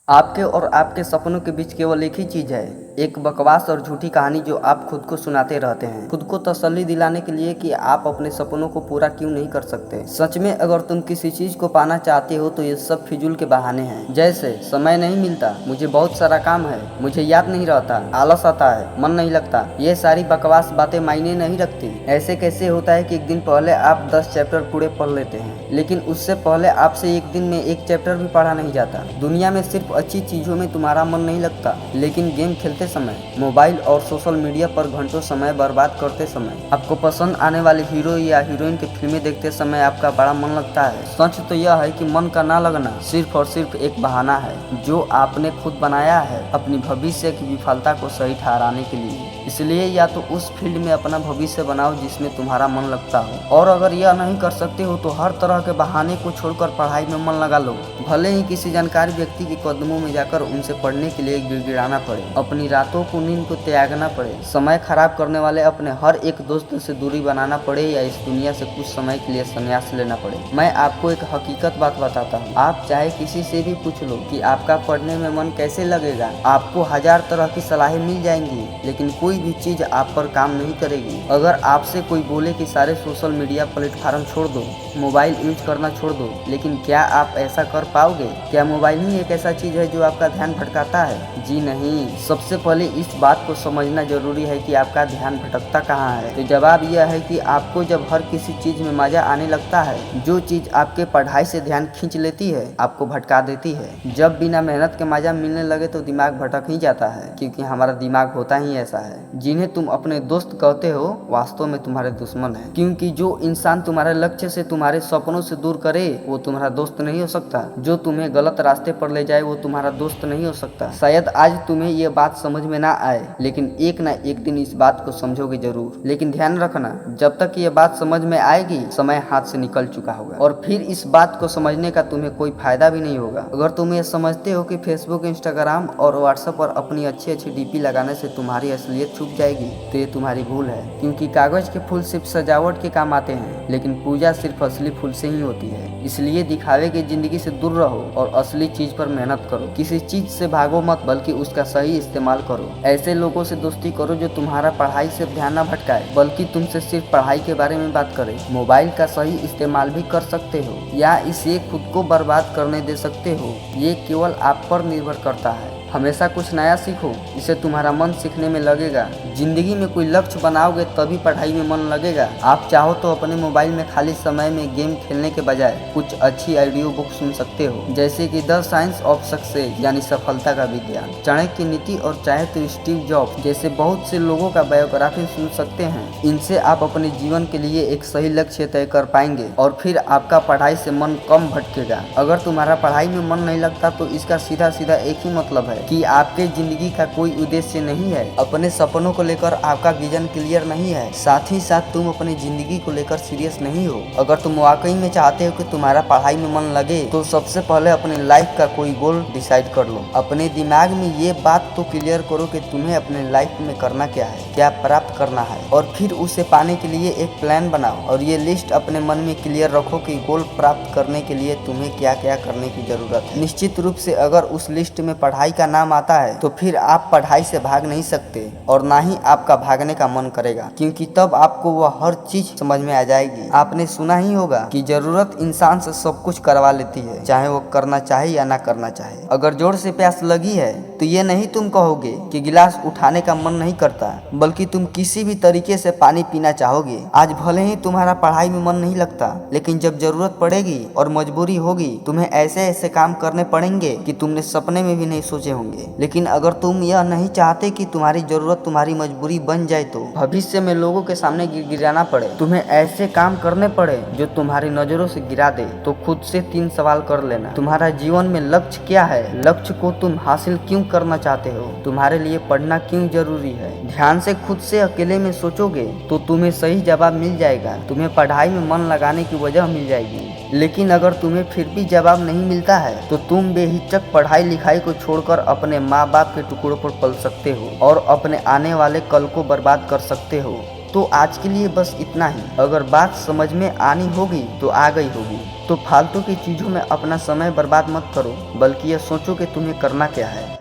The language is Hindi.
आपके और आपके सपनों के बीच केवल एक ही चीज है, एक बकवास और झूठी कहानी जो आप खुद को सुनाते रहते हैं, खुद को तसल्ली दिलाने के लिए कि आप अपने सपनों को पूरा क्यों नहीं कर सकते। सच में अगर तुम किसी चीज को पाना चाहते हो तो ये सब फिजूल के बहाने हैं, जैसे समय नहीं मिलता, मुझे बहुत सारा काम है, मुझे याद नहीं रहता, आलस आता है, मन नहीं लगता। ये सारी बकवास बातें मायने नहीं रखती। ऐसे कैसे होता है कि एक दिन पहले आप 10 चैप्टर पूरे पढ़ लेते हैं, लेकिन उससे पहले आपसे एक दिन में एक चैप्टर भी पढ़ा नहीं जाता। दुनिया में सिर्फ अच्छी चीजों में तुम्हारा मन नहीं लगता, लेकिन गेम खेलते समय, मोबाइल और सोशल मीडिया पर घंटों समय बर्बाद करते समय, आपको पसंद आने वाले हीरो या हीरोइन की फिल्में देखते समय आपका बड़ा मन लगता है। सच तो यह है कि मन का ना लगना सिर्फ और सिर्फ एक बहाना है जो आपने खुद बनाया है अपनी भविष्य की विफलता को सही ठहराने के लिए। इसलिए या तो उस फील्ड में अपना भविष्य बनाओ जिसमें तुम्हारा मन लगता हो, और अगर यह नहीं कर सकते हो तो हर तरह के बहाने को छोड़कर पढ़ाई में मन लगा लो। भले ही किसी जानकार व्यक्ति के कदमों में जाकर उनसे पढ़ने के लिए गिड़गिड़ाना पड़े, अपनी रातों को नींद को त्यागना पड़े, समय खराब करने वाले अपने हर एक दोस्त से दूरी बनाना पड़े, या इस दुनिया से कुछ समय के लिए संन्यास लेना पड़े। मैं आपको एक हकीकत बात बताता हूँ, आप चाहे किसी से भी पूछ लो कि आपका पढ़ने में मन कैसे लगेगा, आपको 1000 तरह की सलाहें मिल जाएंगी, लेकिन कोई भी चीज आप पर काम नहीं करेगी। अगर आपसे कोई बोले कि सारे सोशल मीडिया प्लेटफॉर्म छोड़ दो, मोबाइल यूज करना छोड़ दो, लेकिन क्या आप ऐसा कर पाओगे? क्या मोबाइल ही एक ऐसा चीज है जो आपका ध्यान भटकाता है? जी नहीं। सबसे पहले इस बात को समझना जरूरी है कि आपका ध्यान भटकता कहाँ है। तो जवाब यह है कि आपको जब हर किसी चीज में मजा आने लगता है, जो चीज आपके पढ़ाई से ध्यान खींच लेती है, आपको भटका देती है। जब बिना मेहनत के मजा मिलने लगे तो दिमाग भटक ही जाता है, क्योंकि हमारा दिमाग होता ही ऐसा है। जिन्हें तुम अपने दोस्त कहते हो वास्तव में तुम्हारे दुश्मन है, क्योंकि जो इंसान तुम्हारे लक्ष्य से, तुम्हारे सपनों से दूर करे वो तुम्हारा दोस्त नहीं हो सकता। जो तुम्हें गलत रास्ते पर ले जाए वो तुम्हारा दोस्त नहीं हो सकता। शायद आज तुम्हें ये बात समझ में ना आए, लेकिन एक ना एक दिन इस बात को समझोगे जरूर। लेकिन ध्यान रखना, जब तक ये बात समझ में आएगी समय हाथ से निकल चुका होगा, और फिर इस बात को समझने का तुम्हें कोई फायदा भी नहीं होगा। अगर तुम ये समझते हो कि फेसबुक, इंस्टाग्राम और व्हाट्सएप पर अपनी अच्छी अच्छी डीपी लगाने से तुम्हारी असलियत छुप जाएगी तो ये तुम्हारी भूल है, क्योंकि कागज के फूल सिर्फ सजावट के काम आते हैं, लेकिन पूजा सिर्फ असली फूल से ही होती है। इसलिए दिखावे की जिंदगी से दूर रहो और असली चीज पर मेहनत करो। किसी चीज से भागो मत, बल्कि उसका सही इस्तेमाल करो। ऐसे लोगों से दोस्ती करो जो तुम्हारा पढ़ाई से ध्यान न भटकाए, बल्कि तुमसे सिर्फ पढ़ाई के बारे में बात करे। मोबाइल का सही इस्तेमाल भी कर सकते हो या इसे खुद को बर्बाद करने दे सकते हो, ये केवल आप पर निर्भर करता है। हमेशा कुछ नया सीखो, इससे तुम्हारा मन सीखने में लगेगा। जिंदगी में कोई लक्ष्य बनाओगे तभी पढ़ाई में मन लगेगा। आप चाहो तो अपने मोबाइल में खाली समय में गेम खेलने के बजाय कुछ अच्छी ऑडियो बुक सुन सकते हो, जैसे कि द साइंस ऑफ सक्सेस यानी सफलता का विज्ञान, चाणक्य नीति, और चाहे तो स्टीव जॉब्स जैसे बहुत से लोगों का बायोग्राफी सुन सकते हैं। इनसे आप अपने जीवन के लिए एक सही लक्ष्य तय कर पाएंगे और फिर आपका पढ़ाई से मन कम भटकेगा। अगर तुम्हारा पढ़ाई में मन नहीं लगता तो इसका सीधा सीधा एक ही मतलब है कि आपके जिंदगी का कोई उद्देश्य नहीं है, अपने सपनों को लेकर आपका विजन क्लियर नहीं है, साथ ही साथ तुम अपनी जिंदगी को लेकर सीरियस नहीं हो। अगर तुम वाकई में चाहते हो कि तुम्हारा पढ़ाई में मन लगे तो सबसे पहले अपने लाइफ का कोई गोल डिसाइड कर लो। अपने दिमाग में ये बात तो क्लियर करो कि तुम्हें अपने लाइफ में करना क्या है, क्या प्राप्त करना है, और फिर उसे पाने के लिए एक प्लान बनाओ। और ये लिस्ट अपने मन में क्लियर रखो कि गोल प्राप्त करने के लिए तुम्हें क्या क्या करने की जरूरत है। निश्चित रूप से अगर उस लिस्ट में पढ़ाई का नाम आता है तो फिर आप पढ़ाई से भाग नहीं सकते, और ना ही आपका भागने का मन करेगा, क्योंकि तब आपको वह हर चीज समझ में आ जाएगी। आपने सुना ही होगा कि जरूरत इंसान से सब कुछ करवा लेती है, चाहे वो करना चाहे या ना करना चाहे। अगर जोर से प्यास लगी है तो ये नहीं तुम कहोगे कि गिलास उठाने का मन नहीं करता, बल्कि तुम किसी भी तरीके से पानी पीना चाहोगे। आज भले ही तुम्हारा पढ़ाई में मन नहीं लगता, लेकिन जब जरूरत पड़ेगी और मजबूरी होगी, तुम्हें ऐसे ऐसे काम करने पड़ेंगे कि तुमने सपने में भी नहीं सोचे होंगे। लेकिन अगर तुम यह नहीं चाहते कि तुम्हारी जरूरत तुम्हारी मजबूरी बन जाए, तो भविष्य में लोगों के सामने गिराना पड़े, तुम्हें ऐसे काम करने पड़े जो तुम्हारी नजरों से गिरा दे, तो खुद से 3 सवाल कर लेना। तुम्हारा जीवन में लक्ष्य क्या है? लक्ष्य को तुम हासिल क्यों करना चाहते हो? तुम्हारे लिए पढ़ना क्यों जरूरी है? ध्यान से खुद से अकेले में सोचोगे तो तुम्हें सही जवाब मिल जाएगा, तुम्हें पढ़ाई में मन लगाने की वजह मिल जाएगी। लेकिन अगर तुम्हें फिर भी जवाब नहीं मिलता है तो तुम बेहिचक पढ़ाई लिखाई को छोड़कर अपने माँ बाप के टुकड़ों पर पल सकते हो और अपने आने वाले कल को बर्बाद कर सकते हो। तो आज के लिए बस इतना ही। अगर बात समझ में आनी होगी तो आ गई होगी। तो फालतू की चीज़ों में अपना समय बर्बाद मत करो, बल्कि यह सोचो कि तुम्हें करना क्या है।